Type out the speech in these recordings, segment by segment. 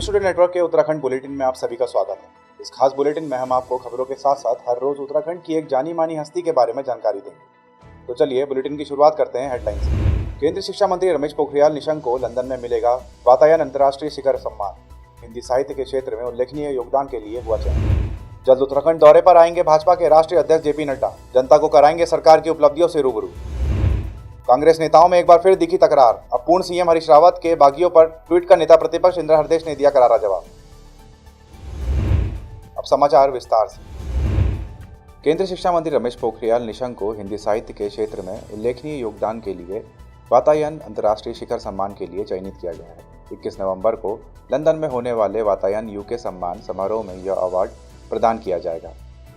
Student network के Uttarakhand bulletin में आप सभी का स्वागत है। इस खास बुलेटिन में हम आपको खबरों के साथ साथ हर रोज उत्तराखंड की एक जानी मानी हस्ती के बारे में जानकारी देंगे। तो चलिए बुलेटिन की शुरुआत करते हैं हेडलाइन से। केंद्रीय शिक्षा मंत्री रमेश पोखरियाल निशंक को लंदन में मिलेगा वातायन अंतर्राष्ट्रीय शिखर सम्मान। हिंदी साहित्य के क्षेत्र में उल्लेखनीय योगदान के लिए हुआ चयन। जल्द उत्तराखंड दौरे पर आएंगे भाजपा के राष्ट्रीय अध्यक्ष जेपी नड्डा। जनता को कराएंगे सरकार की उपलब्धियों से रूबरू। कांग्रेस नेताओं में एक बार फिर दिखी तकरार। अब पूर्ण सीएम हरीश रावत के बागियों पर ट्वीट कर नेता प्रतिपक्ष इंद्र हरदेश ने दिया करारा जवाब। अब समाचार विस्तार से। केंद्रीय शिक्षा मंत्री रमेश पोखरियाल निशंक को हिंदी साहित्य के क्षेत्र में उल्लेखनीय योगदान के लिए वातायन अंतर्राष्ट्रीय शिखर सम्मान के लिए चयनित किया गया है। 21 नवंबर को लंदन में होने वाले वातायन यूके सम्मान समारोह में यह अवार्ड प्रदान किया जाएगा।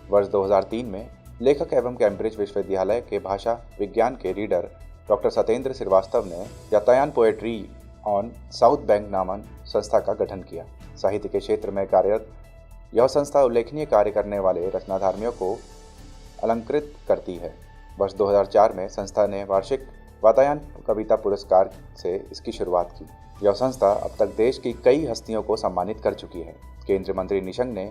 वर्ष 2003 में लेखक एवं कैम्ब्रिज विश्वविद्यालय के भाषा विज्ञान के रीडर डॉक्टर सत्येंद्र श्रीवास्तव ने यातायान पोएट्री ऑन साउथ बैंक नामक संस्था का गठन किया। साहित्य के क्षेत्र में कार्यरत यह संस्था उल्लेखनीय कार्य करने वाले रचनाधार्मियों को अलंकृत करती है। वर्ष 2004 में संस्था ने वार्षिक वातायन कविता पुरस्कार से इसकी शुरुआत की। यह संस्था अब तक देश की कई हस्तियों को सम्मानित कर चुकी है। केंद्रीय मंत्री निशंक ने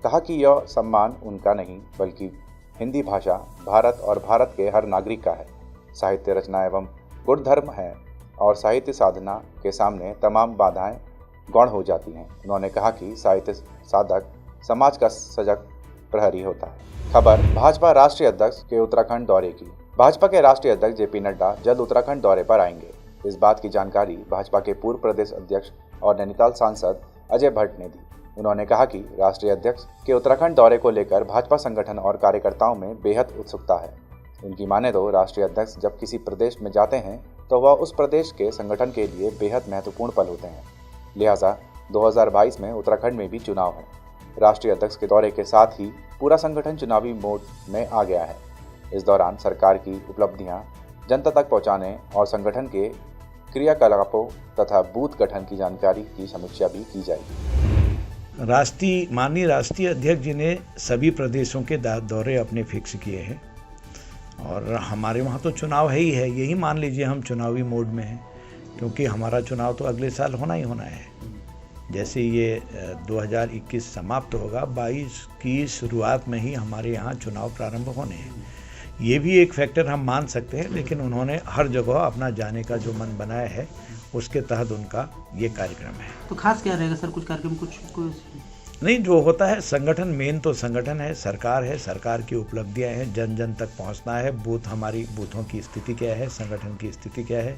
कहा कि यह सम्मान उनका नहीं बल्कि हिंदी भाषा, भारत और भारत के हर नागरिक का है। साहित्य रचना एवं गुण धर्म है और साहित्य साधना के सामने तमाम बाधाएं गौण हो जाती हैं। उन्होंने कहा कि साहित्य साधक समाज का सजग प्रहरी होता है। खबर भाजपा राष्ट्रीय अध्यक्ष के उत्तराखंड दौरे की। भाजपा के राष्ट्रीय अध्यक्ष जेपी नड्डा जल्द उत्तराखंड दौरे पर आएंगे। इस बात की जानकारी भाजपा के पूर्व प्रदेश अध्यक्ष और नैनीताल सांसद अजय भट्ट ने दी। उन्होंने कहा कि राष्ट्रीय अध्यक्ष के उत्तराखंड दौरे को लेकर भाजपा संगठन और कार्यकर्ताओं में बेहद उत्सुकता है। उनकी माने तो राष्ट्रीय अध्यक्ष जब किसी प्रदेश में जाते हैं तो वह उस प्रदेश के संगठन के लिए बेहद महत्वपूर्ण पल होते हैं। लिहाजा 2022 में उत्तराखंड में भी चुनाव है। राष्ट्रीय अध्यक्ष के दौरे के साथ ही पूरा संगठन चुनावी मोड में आ गया है। इस दौरान सरकार की उपलब्धियां जनता तक पहुंचाने और संगठन के क्रियाकलापों तथा बूथ गठन की जानकारी की समीक्षा भी की जाएगी। माननीय राष्ट्रीय अध्यक्ष जी ने सभी प्रदेशों के दौरे अपने फिक्स किए हैं और हमारे वहाँ तो चुनाव है ही है। यही मान लीजिए हम चुनावी मोड में हैं क्योंकि हमारा चुनाव तो अगले साल होना ही होना है। जैसे ये 2021 समाप्त होगा, 22 की शुरुआत में ही हमारे यहाँ चुनाव प्रारंभ होने हैं। ये भी एक फैक्टर हम मान सकते हैं, लेकिन उन्होंने हर जगह अपना जाने का जो मन बनाया है उसके तहत उनका ये कार्यक्रम है। तो खास क्या रहेगा सर? कुछ कार्यक्रम कुछ नहीं, जो होता है संगठन, मेन तो संगठन है, सरकार की उपलब्धियां हैं, जन जन तक पहुंचना है। हमारी बूथों की स्थिति क्या है, संगठन की स्थिति क्या है,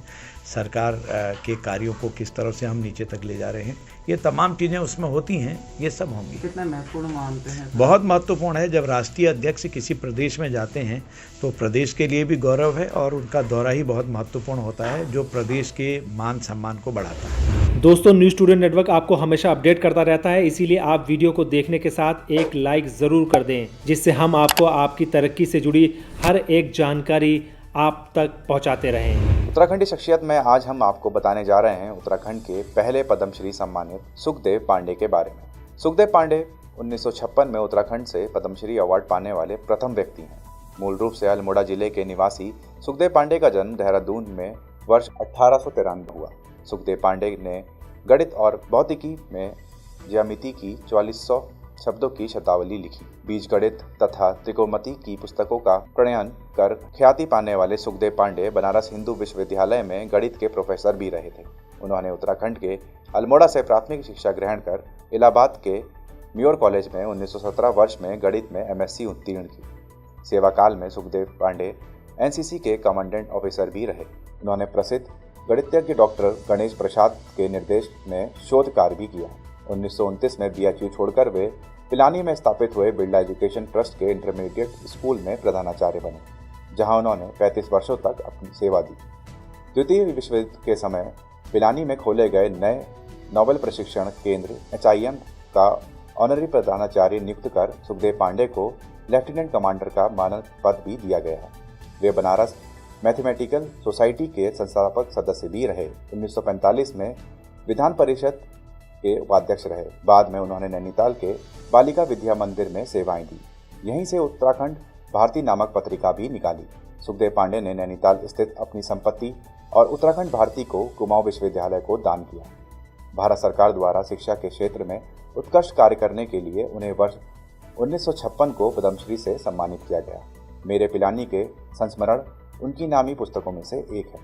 सरकार के कार्यों को किस तरह से हम नीचे तक ले जा रहे हैं, ये तमाम चीज़ें उसमें होती हैं। ये सब होंगी। कितना महत्वपूर्ण मानते हैं? बहुत महत्वपूर्ण है। जब राष्ट्रीय अध्यक्ष किसी प्रदेश में जाते हैं तो प्रदेश के लिए भी गौरव है और उनका दौरा ही बहुत महत्वपूर्ण होता है जो प्रदेश के मान सम्मान को बढ़ाता है। दोस्तों, न्यूज़ स्टूडेंट नेटवर्क आपको हमेशा अपडेट करता रहता है, इसीलिए आप वीडियो को देखने के साथ एक लाइक ज़रूर कर दें, जिससे हम आपको आपकी तरक्की से जुड़ी हर एक जानकारी आप तक पहुंचाते रहें। उत्तराखंडी शख्सियत में आज हम आपको बताने जा रहे हैं उत्तराखंड के पहले पद्मश्री सम्मानित सुखदेव पांडे के बारे में। सुखदेव पांडे 1956 में उत्तराखंड से पद्मश्री अवार्ड पाने वाले प्रथम व्यक्ति हैं। मूल रूप से अल्मोड़ा जिले के निवासी सुखदेव पांडे का जन्म देहरादून में वर्ष 1893 हुआ। सुखदेव पांडे ने गणित और भौतिकी में ज्यामिति की 4400 शब्दों की शब्दावली लिखी। बीजगणित तथा त्रिकोणमिति की पुस्तकों का प्रणयन कर ख्याति पाने वाले सुखदेव पांडे बनारस हिंदू विश्वविद्यालय में गणित के प्रोफेसर भी रहे थे। उन्होंने उत्तराखंड के अल्मोड़ा से प्राथमिक शिक्षा ग्रहण कर इलाहाबाद के म्योर कॉलेज में 1917 वर्ष में गणित में MSc उत्तीर्ण की। सेवा काल में सुखदेव पांडे NCC के कमांडेंट ऑफिसर भी रहे। उन्होंने प्रसिद्ध गणितज्ञ डॉक्टर गणेश प्रसाद के निर्देश में शोध कार्य भी किया। 1929 में BHU छोड़कर वे पिलानी में स्थापित हुए बिरला एजुकेशन ट्रस्ट के इंटरमीडिएट स्कूल में प्रधानाचार्य बने, जहां उन्होंने 35 वर्षों तक अपनी सेवा दी। द्वितीय विश्व युद्ध के समय पिलानी में खोले गए नए नोबेल प्रशिक्षण केंद्र HIM का ऑनरी प्रधानाचार्य नियुक्त कर सुखदेव पांडे को लेफ्टिनेंट कमांडर का मानद पद भी दिया गया है। वे बनारस मैथमेटिकल सोसाइटी के संस्थापक सदस्य भी रहे। 1945 में विधान परिषद के उपाध्यक्ष रहे। बाद में उन्होंने नैनीताल के बालिका विद्या मंदिर में सेवाएं दी। यहीं से उत्तराखंड भारती नामक पत्रिका भी निकाली। सुखदेव पांडे ने नैनीताल स्थित अपनी संपत्ति और उत्तराखंड भारती को कुमाऊं विश्वविद्यालय को दान किया। भारत सरकार द्वारा शिक्षा के क्षेत्र में उत्कृष्ट कार्य करने के लिए उन्हें वर्ष 1956 को पद्मश्री से सम्मानित किया गया। मेरे पिलानी के संस्मरण उनकी नामी पुस्तकों में से एक है।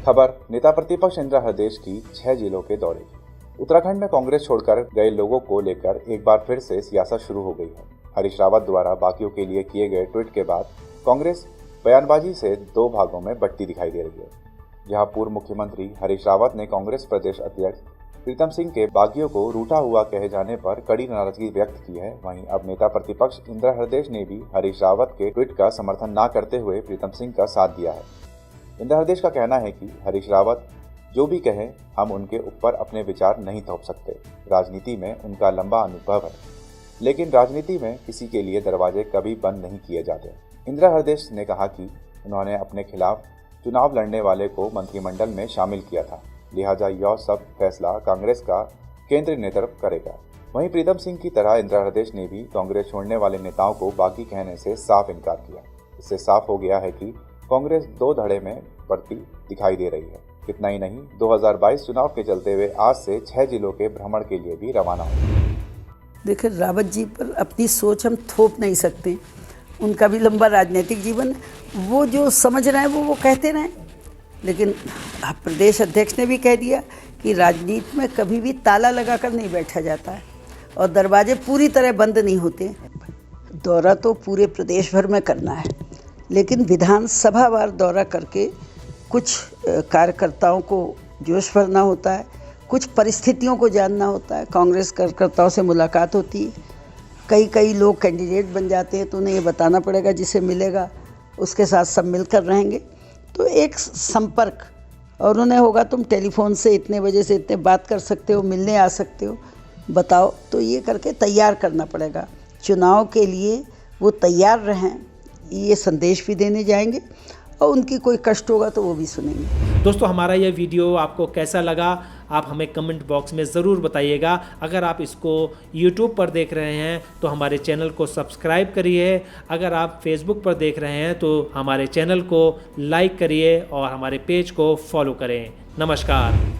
खबर नेता प्रतिपक्ष इंदिरा हृदयेश की 6 जिलों के दौरे की। उत्तराखंड में कांग्रेस छोड़कर गए लोगों को लेकर एक बार फिर से सियासत शुरू हो गई है। हरीश रावत द्वारा बाकियों के लिए किए गए ट्वीट के बाद कांग्रेस बयानबाजी से 2 भागों में बंटी दिखाई दे रही है। जहां पूर्व मुख्यमंत्री हरीश रावत ने कांग्रेस प्रदेश अध्यक्ष प्रीतम सिंह के बागियों को रूठा हुआ कहे जाने पर कड़ी नाराजगी व्यक्त की है, वहीं अब नेता प्रतिपक्ष इंदिरा हृदयेश ने भी हरीश रावत के ट्वीट का समर्थन न करते हुए प्रीतम सिंह का साथ दिया है। इंदिरा हृदयेश का कहना है कि हरीश रावत जो भी कहें, हम उनके ऊपर अपने विचार नहीं थोप सकते। राजनीति में उनका लंबा अनुभव है, लेकिन राजनीति में किसी के लिए दरवाजे कभी बंद नहीं किए जाते। इंदिरा हृदयेश ने कहा कि उन्होंने अपने खिलाफ चुनाव लड़ने वाले को मंत्रिमंडल में शामिल किया था, लिहाजा यह सब फैसला कांग्रेस का केंद्रीय नेतृत्व करेगा। वहीं प्रीतम सिंह की तरह इंदिरा हृदयेश ने भी कांग्रेस छोड़ने वाले नेताओं को बाकी कहने से साफ इनकार किया। इससे साफ हो गया है कि कांग्रेस 2 धड़े में बढ़ती दिखाई दे रही है। इतना ही नहीं, 2022 चुनाव के चलते हुए आज से 6 जिलों के भ्रमण के लिए भी रवाना हो। देखिए, रावत जी पर अपनी सोच हम थोप नहीं सकते। उनका भी लंबा राजनीतिक जीवन है, वो जो समझ रहे हैं वो कहते रहें। लेकिन प्रदेश अध्यक्ष ने भी कह दिया कि राजनीति में कभी भी ताला लगाकर नहीं बैठा जाता है और दरवाजे पूरी तरह बंद नहीं होते। दौरा तो पूरे प्रदेश भर में करना है, लेकिन विधानसभा वार दौरा करके कुछ कार्यकर्ताओं को जोश भरना होता है, कुछ परिस्थितियों को जानना होता है। कांग्रेस कार्यकर्ताओं से मुलाकात होती है, कई लोग कैंडिडेट बन जाते हैं, तो उन्हें ये बताना पड़ेगा जिसे मिलेगा उसके साथ सब मिलकर रहेंगे। तो एक संपर्क, और उन्हें होगा तुम टेलीफोन से इतने बजे से इतने बात कर सकते हो, मिलने आ सकते हो, बताओ। तो ये करके तैयार करना पड़ेगा चुनाव के लिए। वो तैयार रहें, ये संदेश भी देने जाएंगे, और उनकी कोई कष्ट होगा तो वो भी सुनेंगे। दोस्तों, हमारा यह वीडियो आपको कैसा लगा आप हमें कमेंट बॉक्स में ज़रूर बताइएगा। अगर आप इसको YouTube पर देख रहे हैं तो हमारे चैनल को सब्सक्राइब करिए। अगर आप Facebook पर देख रहे हैं तो हमारे चैनल को लाइक करिए और हमारे पेज को फॉलो करें। नमस्कार।